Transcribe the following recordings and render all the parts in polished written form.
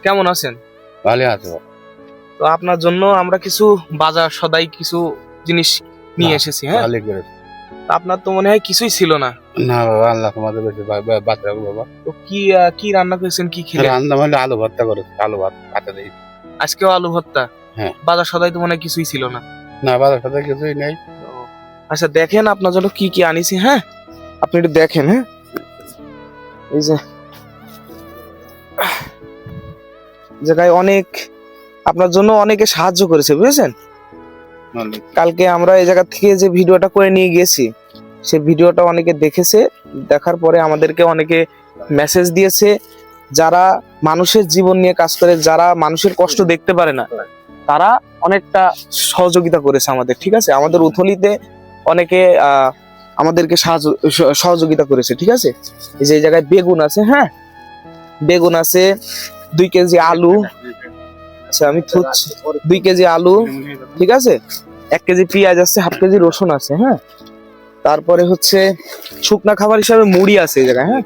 কেমন আছেন? ভালো আছে। তো আপনার জন্য আমরা কিছু বাজার সদাই কিছু জিনিস নিয়ে এসেছি। হ্যাঁ, ভালো করে। তা আপনার তো মনে হয় কিছুই ছিল না। না বাবা, আল্লাহ তোমাদের বেশি বাচ্চা রাখবো বাবা। তো কি রান্না করেছেন, কি খেলেন? রান্না মানে আলু ভর্তা করেছে, আলু ভাত কাঁচা দিই। আজকেও আলু ভর্তা। হ্যাঁ। বাজার সদাই তো মনে হয় কিছুই ছিল না। না বাজার সাথে কিছুই নেই। আচ্ছা দেখেন আপনার জন্য কি আনিছি। হ্যাঁ, আপনি একটু দেখেন। হ্যাঁ, এই যে জায়গায় অনেক আপনার জন্য অনেকে সাহায্য করেছে, বুঝেছেন? কালকে আমরা এই জায়গা থেকে যে ভিডিওটা করে নিয়ে গেছি, সেই ভিডিওটা অনেকে দেখেছে। দেখার পরে আমাদেরকে অনেকে মেসেজ দিয়েছে, যারা মানুষের জীবন নিয়ে কাজ করে, যারা মানুষের কষ্ট দেখতে পারে না, তারা অনেকটা সহযোগিতা করেছে আমাদের। ঠিক আছে, আমাদের উথলিতে অনেকে আমাদেরকে সহযোগিতা করেছে। ঠিক আছে, এই যে এই জায়গায় বেগুন আছে। হ্যাঁ, বেগুন আছে, 2 কেজি আলু। আচ্ছা আমি 2 কেজি আলু, ঠিক আছে, 1 কেজি পেঁয়াজ আছে, 1/2 কেজি রসুন আছে। হ্যাঁ, তারপরে হচ্ছে শুকনা খাবার হিসাবে মুড়ি আছে এই জায়গায়। হ্যাঁ,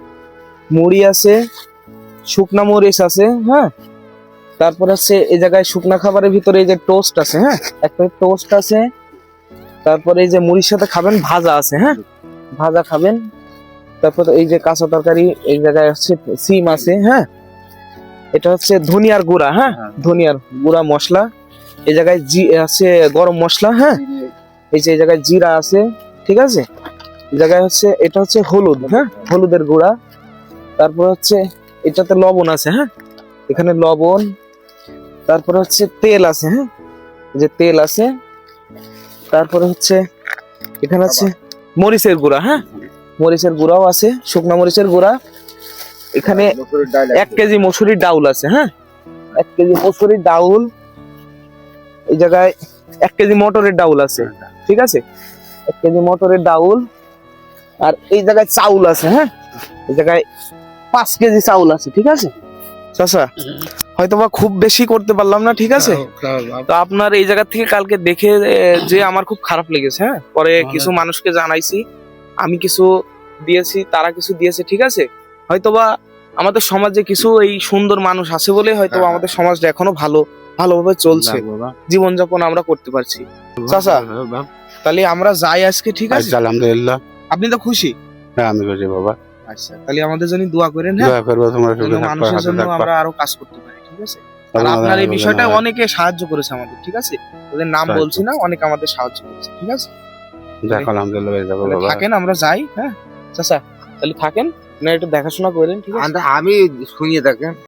মুড়ি আছে, শুকনা মরিচ আছে। হ্যাঁ, তারপর আছে এই জায়গায় শুকনা খাবারের ভিতরে এই যে টোস্ট আছে। হ্যাঁ, এক প্লেট টোস্ট আছে। তারপরে এই যে মুড়ির সাথে খাবেন ভাজা আছে। হ্যাঁ, ভাজা খাবেন। তারপর এই যে কাঁচা তরকারি, এই জায়গায় হচ্ছে সিম আছে। হ্যাঁ, এটা হচ্ছে ধনিয়ার গুঁড়া। হ্যাঁ, ধনিয়ার গুঁড়া মশলা। এই জায়গায় আছে গরম মশলা। হ্যাঁ, এই যে এই জায়গায় জিরা আছে। ঠিক আছে, এই জায়গায় হচ্ছে এটা হচ্ছে হলুদ। হ্যাঁ, হলুদের গুঁড়া। তারপর হচ্ছে এটাতে লবণ আছে। হ্যাঁ, এখানে লবণ। তারপর হচ্ছে তেল আছে। হ্যাঁ, এই যে তেল আছে। তারপরে হচ্ছে এখানে আছে মরিচের গুঁড়া। হ্যাঁ, মরিচের গুঁড়াও আছে, শুকনা মরিচের গুঁড়া। এখানে 1 কেজি মসুরির ডাউল আছে। হ্যাঁ, 1 কেজি মসুরির ডাউল। এই জায়গায় 1 কেজি মটরের ডাউল আছে। ঠিক আছে, 1 কেজি মটরের ডাউল। আর এই জায়গায় চাউল আছে। হ্যাঁ, এই জায়গায় 5 কেজি চাউল আছে। ঠিক আছে চাচা, হয়তোবা খুব বেশি করতে পারলাম না। ঠিক আছে, তো আপনার এই জায়গা থেকে কালকে দেখে যে আমার খুব খারাপ লেগেছে। হ্যাঁ, পরে কিছু মানুষকে জানাইছি, আমি কিছু দিয়েছি, তারা কিছু দিয়েছে। ঠিক আছে, হয়তোবা আমাদের সমাজে কিছু এই সুন্দর মানুষ আছে বলে হয়তো আমাদের সমাজটা এখনো ভালোভাবে চলছে, জীবনযাপন আমরা করতে পারছি। চাচা তাহলে আমরা যাই আজকে। ঠিক আছে, আলহামদুলিল্লাহ। আপনি তো খুশি? হ্যাঁ আমি খুশি বাবা। আচ্ছা, তাহলে আমাদের জন্য দোয়া করেন। হ্যাঁ, দোয়া করবো তোমরা সুখে থাকবা, মানুষের হাতে জন্য থাকবা। আমরা আরো কাজ করতে পারি। ঠিক আছে, আর আপনার এই বিষয়টা অনেকে সাহায্য করেছে আমাদের। ঠিক আছে, ওদের নাম বলছি না, অনেকে আমাদের সাহায্য করেছে। ঠিক আছে, যাক আলহামদুলিল্লাহ যাবো বাবা। থাকেন, আমরা যাই। হ্যাঁ চাচা, তাহলে থাকেন, না একটু দেখাশোনা করেন। ঠিক আছে, আমি শুনিয়ে থাকেন।